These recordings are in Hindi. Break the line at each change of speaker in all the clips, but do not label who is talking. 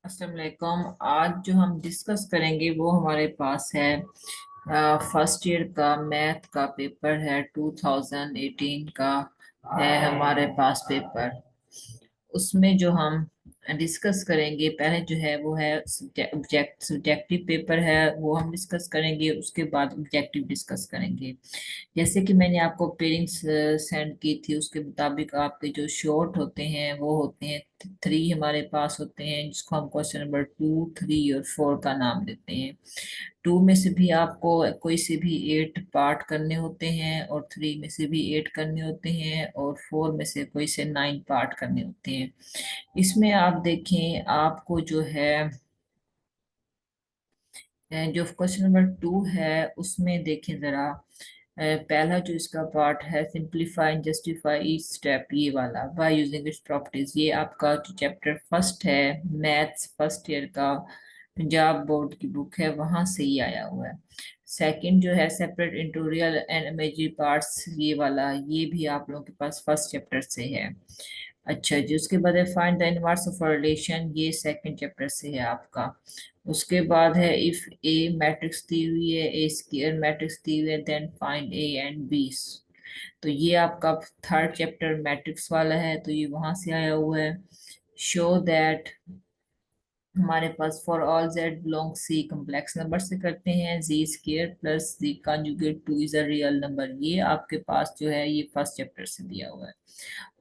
अस्सलाम वालेकुम। आज जो हम डिस्कस करेंगे वो हमारे पास है फर्स्ट ईयर का मैथ का पेपर है। 2018 का है हमारे पास पेपर। उसमें जो हम डिस्कस करेंगे पहले जो है वो है सब्जेक्टिव पेपर है, वो हम डिस्कस करेंगे। उसके बाद ऑब्जेक्टिव डिस्कस करेंगे। जैसे कि मैंने आपको पेयरिंग्स सेंड की थी, उसके मुताबिक आपके जो शॉर्ट होते हैं वो होते हैं थ्री हमारे पास होते हैं, जिसको हम क्वेश्चन नंबर 2, 3 और 4 का नाम देते हैं। टू में से भी आपको कोई से भी 8 पार्ट करने होते हैं, और थ्री में से भी 8 करने होते हैं, और 4 में से कोई से 9 पार्ट करने होते हैं। इसमें आप देखें, आपको जो है जो क्वेश्चन नंबर 2 है उसमें देखें जरा। पहला जो इसका पार्ट है, simplify and justify each step, ये वाला बाय यूजिंग इट्स प्रॉपर्टीज, ये आपका जो चैप्टर फर्स्ट है मैथ्स फर्स्ट ईयर का, पंजाब बोर्ड की बुक है, वहां से ही आया हुआ है। सेकंड जो है separate into real and imaginary parts, ये वाला ये भी आप लोगों के पास फर्स्ट चैप्टर से है। अच्छा जी, उसके बाद है find the inverse of relation, ये सेकंड चैप्टर से है आपका। उसके बाद है इफ ए मैट्रिक्स दी हुई है, ए स्क्वायर मैट्रिक्स दी हुई है, then find A and B. तो ये आपका थर्ड चैप्टर मैट्रिक्स वाला है, तो ये वहां से आया हुआ है। शो दैट हमारे पास for all Z belong C, complex number से करते हैं, G square plus G conjugate two is a real number, ये आपके पास जो है ये फर्स्ट चैप्टर से दिया हुआ है।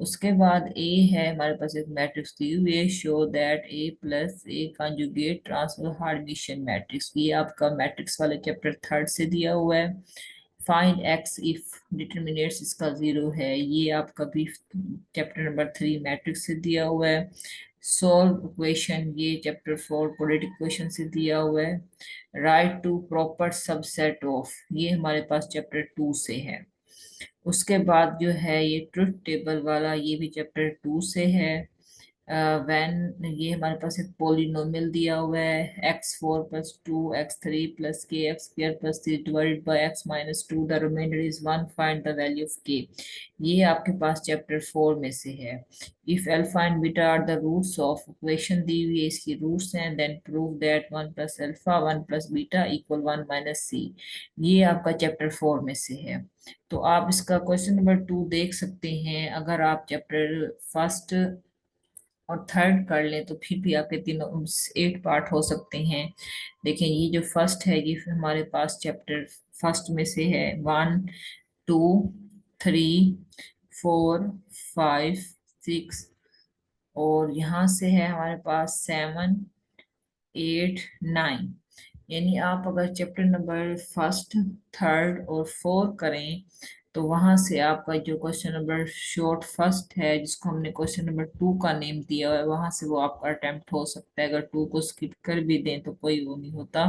उसके बाद ए है हमारे पास एक मैट्रिक्स दी हुई है, show that A plus A conjugate transfer hermitian matrix, ये आपका मैट्रिक्स वाले चैप्टर थर्ड से दिया हुआ है। फाइंड एक्स इफ डिटर्मिनेट्स इसका जीरो है, ये आपका भी चैप्टर नंबर 3 मैट्रिक्स से दिया हुआ है। सॉल्व इक्वेशन, ये चैप्टर 4 क्वाड्रेटिक इक्वेशन से दिया हुआ है। Write two proper subset of, ये हमारे पास चैप्टर 2 से है। उसके बाद जो है ये ट्रुथ टेबल वाला, ये भी चैप्टर 2 से है। व्हेन, ये हमारे पास एक पॉलिनोमियल दिया हुआ है, x4 + 2 x3 + k x² + 3 divided by x - 2, the remainder is 1, find the value of k, ये आपके पास चैप्टर 4 में से है। If alpha and beta are the roots of, equation दी हुई है इसकी रूट्स हैं, then prove that 1 + alpha 1 + beta equal 1 - c, ये आपका चैप्टर 4 में से है। तो आप इसका क्वेश्चन नंबर 2 देख सकते हैं। अगर आप चैप्टर फर्स्ट और थर्ड कर लें तो फिर भी आपके तीनों 8 पार्ट हो सकते हैं। देखें, ये जो फर्स्ट है ये हमारे पास चैप्टर फर्स्ट में से है, 1, 2, 3, 4, 5, 6, और यहाँ से है हमारे पास 7, 8, 9। यानी आप अगर चैप्टर नंबर फर्स्ट, थर्ड और 4 करें तो वहां से आपका जो क्वेश्चन नंबर शॉर्ट फर्स्ट है, जिसको हमने क्वेश्चन नंबर 2 का नेम दिया है, वहां से वो आपका अटेम्प्ट हो सकता है। अगर 2 को स्किप कर भी दें तो कोई वो नहीं होता।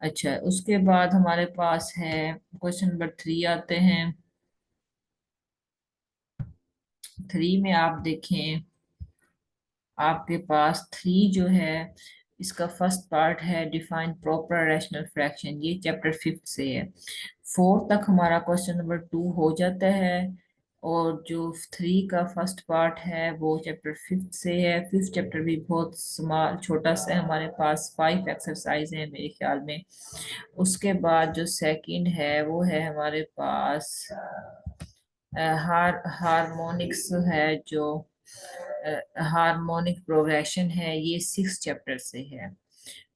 अच्छा, उसके बाद हमारे पास है क्वेश्चन नंबर 3 आते हैं। 3 में आप देखें, आपके पास 3 जो है इसका फर्स्ट पार्ट है डिफाइन प्रॉपर रैशनल फ्रैक्शन, ये चैप्टर 5 से है। 4 तक हमारा क्वेश्चन नंबर 2 हो जाता है, और जो 3 का फर्स्ट पार्ट है वो चैप्टर 5 से है। 5th चैप्टर भी बहुत स्मॉल छोटा सा है, हमारे पास 5 एक्सरसाइज है मेरे ख्याल में। उसके बाद जो सेकंड है वो है हमारे पास हारमोनिक्स है, जो हार्मोनिक प्रोग्रेशन है, ये 6 चैप्टर से है।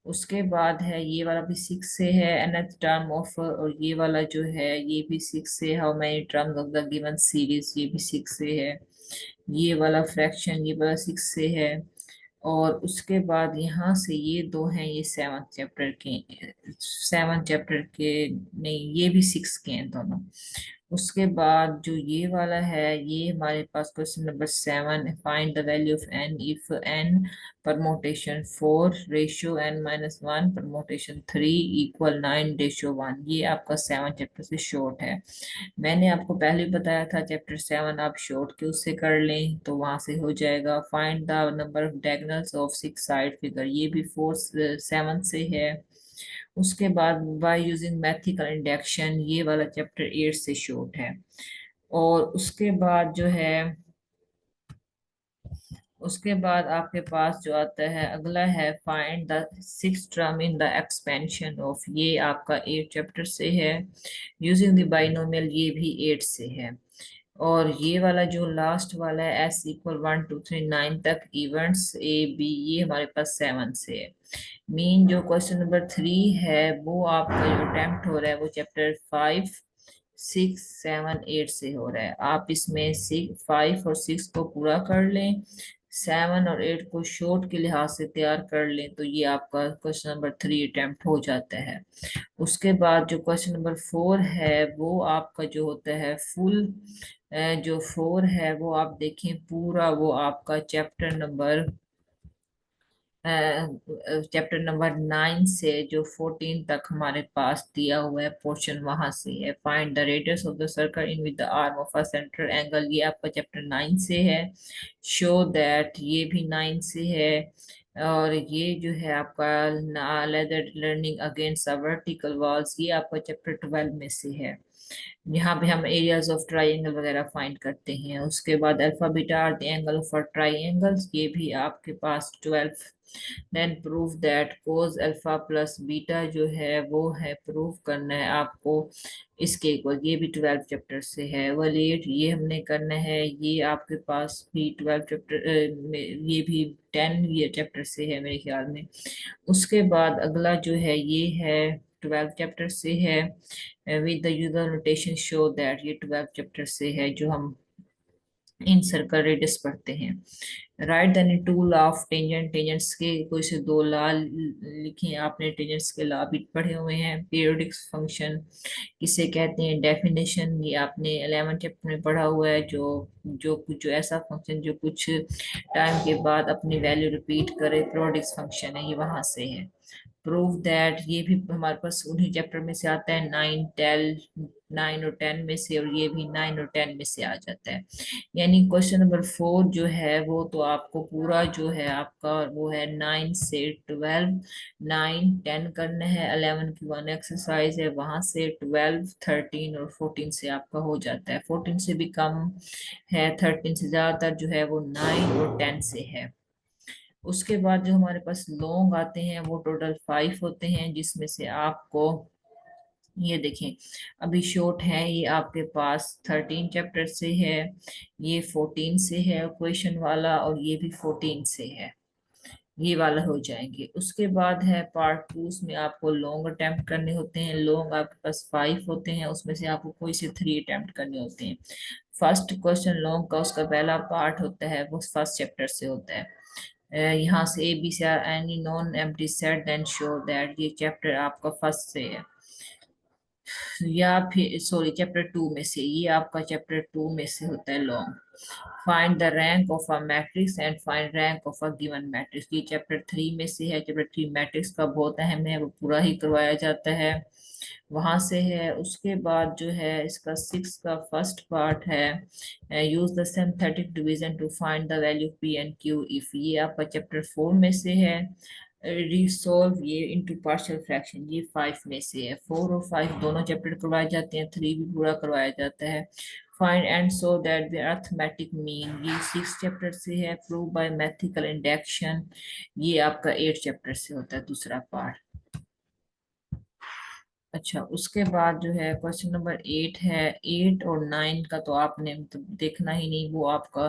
उसके बाद है ये वाला भी 6 से है, nth टर्म ऑफ, और ये वाला जो है ये भी 6 से, how many terms of the given series, ये भी 6 से है। ये वाला फ्रैक्शन, ये वाला 6 से है। और उसके बाद यहाँ से ये दो हैं, ये 7th चैप्टर के नहीं, ये भी 6 के हैं दोनों। उसके बाद जो ये वाला है, ये हमारे पास question number 7, find the value of n if n permutation 4 ratio n - 1 permutation 3 equal 9 ratio 1, ये आपका 7th चैप्टर से शॉर्ट है। मैंने आपको पहले भी बताया था चैप्टर 7 आप शॉर्ट के उससे कर लें तो वहां से हो जाएगा। Find the number of diagonals of 6 side figure, ये भी 4 7 से है। उसके बाद बाय यूजिंग मैथमेटिकल इंडक्शन, ये वाला चैप्टर 8 से शॉर्ट है। और उसके बाद जो है उसके बाद आपके पास जो आता है अगला है find the six term in the expansion of, ये आपका 8 चैप्टर से है। यूजिंग द बाइनोमियल, ये भी 8 से है। और ये वाला जो लास्ट वाला है एस इक्वल 1 2 3 9 तक इवेंट्स ए बी, ये हमारे पास 7 से है। मीन जो क्वेश्चन नंबर 3 है वो आपका जो अटेम्प्ट हो रहा है वो चैप्टर 5 6 7 8 से हो रहा है। आप इसमें 5 और 6 को पूरा कर लें, 7 और 8 को शॉर्ट के लिहाज से तैयार कर लें, तो ये आपका क्वेश्चन नंबर 3 अटेम्प्ट हो जाता है। उसके बाद जो क्वेश्चन नंबर 4 है वो आपका जो होता है फुल, जो 4 है वो आप देखें पूरा, वो आपका चैप्टर नंबर 9 से जो 14 तक हमारे पास दिया हुआ है पोर्शन, वहां से है। Find the radius of the circle in with the arm of a central angle, ये आपका चैप्टर 9 से है। शो दैट, ये भी 9 से है। और ये जो है आपका leather learning against vertical walls, ये आपका चैप्टर 12 में से है। यहाँ पे हम एरियाज ऑफ ट्राइंगल वगैरह फाइंड करते हैं। उसके बाद alpha beta are the angle of triangles, ये भी आपके पास 12। Then prove that cos alpha plus beta जो है वो है प्रूव करना है आपको इसके इक्वल, ये भी 12 चैप्टर से है। वलीड, ये हमने करना है, ये आपके पास भी 12 चैप्टर ये भी 10 ये चैप्टर से है मेरे ख्याल में। उसके बाद अगला जो है ये है 12 चैप्टर से है। With the user notation show that, ये 12 चैप्टर से है जो हम इन सर्कल रेडियस पढ़ते हैं। Right the two law of tangent, tangents के कोई से दो लॉ लिखे हैं आपने, टेंजेंट्स के लॉ भी पढ़े हुए हैं। पीरियोडिक फंक्शन किसे कहते हैं, डेफिनेशन ये आपने 11 चैप्टर में पढ़ा हुआ है। जो ऐसा फंक्शन जो कुछ टाइम के बाद अपनी वैल्यू रिपीट करे, पीरियोडिक फंक्शन है, ये वहां से है। प्रूव दैट, ये भी हमारे पास उन्हीं चैप्टर में से आता है, 9 और 10 में से, और ये भी 9 और 10 में से आ जाता है। यानी क्वेश्चन नंबर 4 जो है वो तो आपको पूरा जो है आपका वो है 9 से 12, 9 10 करना है, 11 की वन एक्सरसाइज है, वहां से 12 13 और 14 से आपका हो जाता है। 14 से भी कम है, 13 से ज्यादातर जो है वो 9 और 10 से है। उसके बाद जो हमारे पास लॉन्ग आते हैं वो टोटल 5 होते हैं, जिसमें से आपको ये देखें अभी शॉर्ट है, ये आपके पास 13 चैप्टर से है, ये 14 से है क्वेश्चन वाला, और ये भी 14 से है, ये वाला हो जाएंगे। उसके बाद है पार्ट 2, उसमें आपको लॉन्ग अटेम्प्ट करने होते हैं। लॉन्ग आपके पास 5 होते हैं, उसमें से आपको कोई से 3 अटेम्प्ट करने होते हैं। फर्स्ट क्वेश्चन लॉन्ग का उसका पहला पार्ट होता है वो फर्स्ट चैप्टर से होता है। यहाँ से ए बी से any non empty set then show that, ये चैप्टर आपका फर्स्ट से है, या फिर सॉरी चैप्टर 2 में से, ये आपका चैप्टर 2 में से होता है long. Find the rank of a matrix and find rank of a given matrix, ये चैप्टर 3 में से है। चैप्टर 3 मैट्रिक्स का बहुत अहम है, वो पूरा ही करवाया जाता है, वहां से है। उसके बाद जो है इसका 6 का फर्स्ट पार्ट है use the synthetic division to find the value P and Q if, ये आपका चैप्टर 4 में से है। रिसोल्व ये इनटू पार्शियल फ्रैक्शन, ये 5 में से है। 4 और 5 दोनों चैप्टर करवाए जाते हैं, 3 भी पूरा करवाया जाता है। Find and so that the arithmetic mean, ये 6 चैप्टर से है। प्रूव बाय मैथमेटिकल इंडक्शन, ये आपका 8 चैप्टर से होता है दूसरा पार्ट। अच्छा, उसके बाद जो है क्वेश्चन नंबर 8 है। 8 और 9 का तो आपने मतलब देखना ही नहीं, वो आपका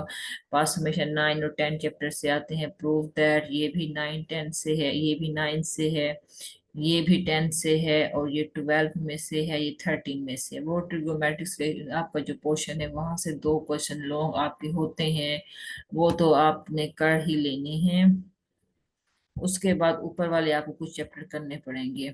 पास हमेशा 9 और 10 चैप्टर से आते हैं। प्रूव दैट, ये भी 9 10 से है, ये भी 9 से है, ये भी 10 से है, और ये 12 में से है, ये 13 में से है। वो ट्रिगोमेट्रिक्स के आपका जो पोर्शन है वहां से 2 क्वेश्चन लॉन्ग आपके होते हैं, वो तो आपने कर ही लेने हैं। उसके बाद ऊपर वाले आपको कुछ चैप्टर करने पड़ेंगे।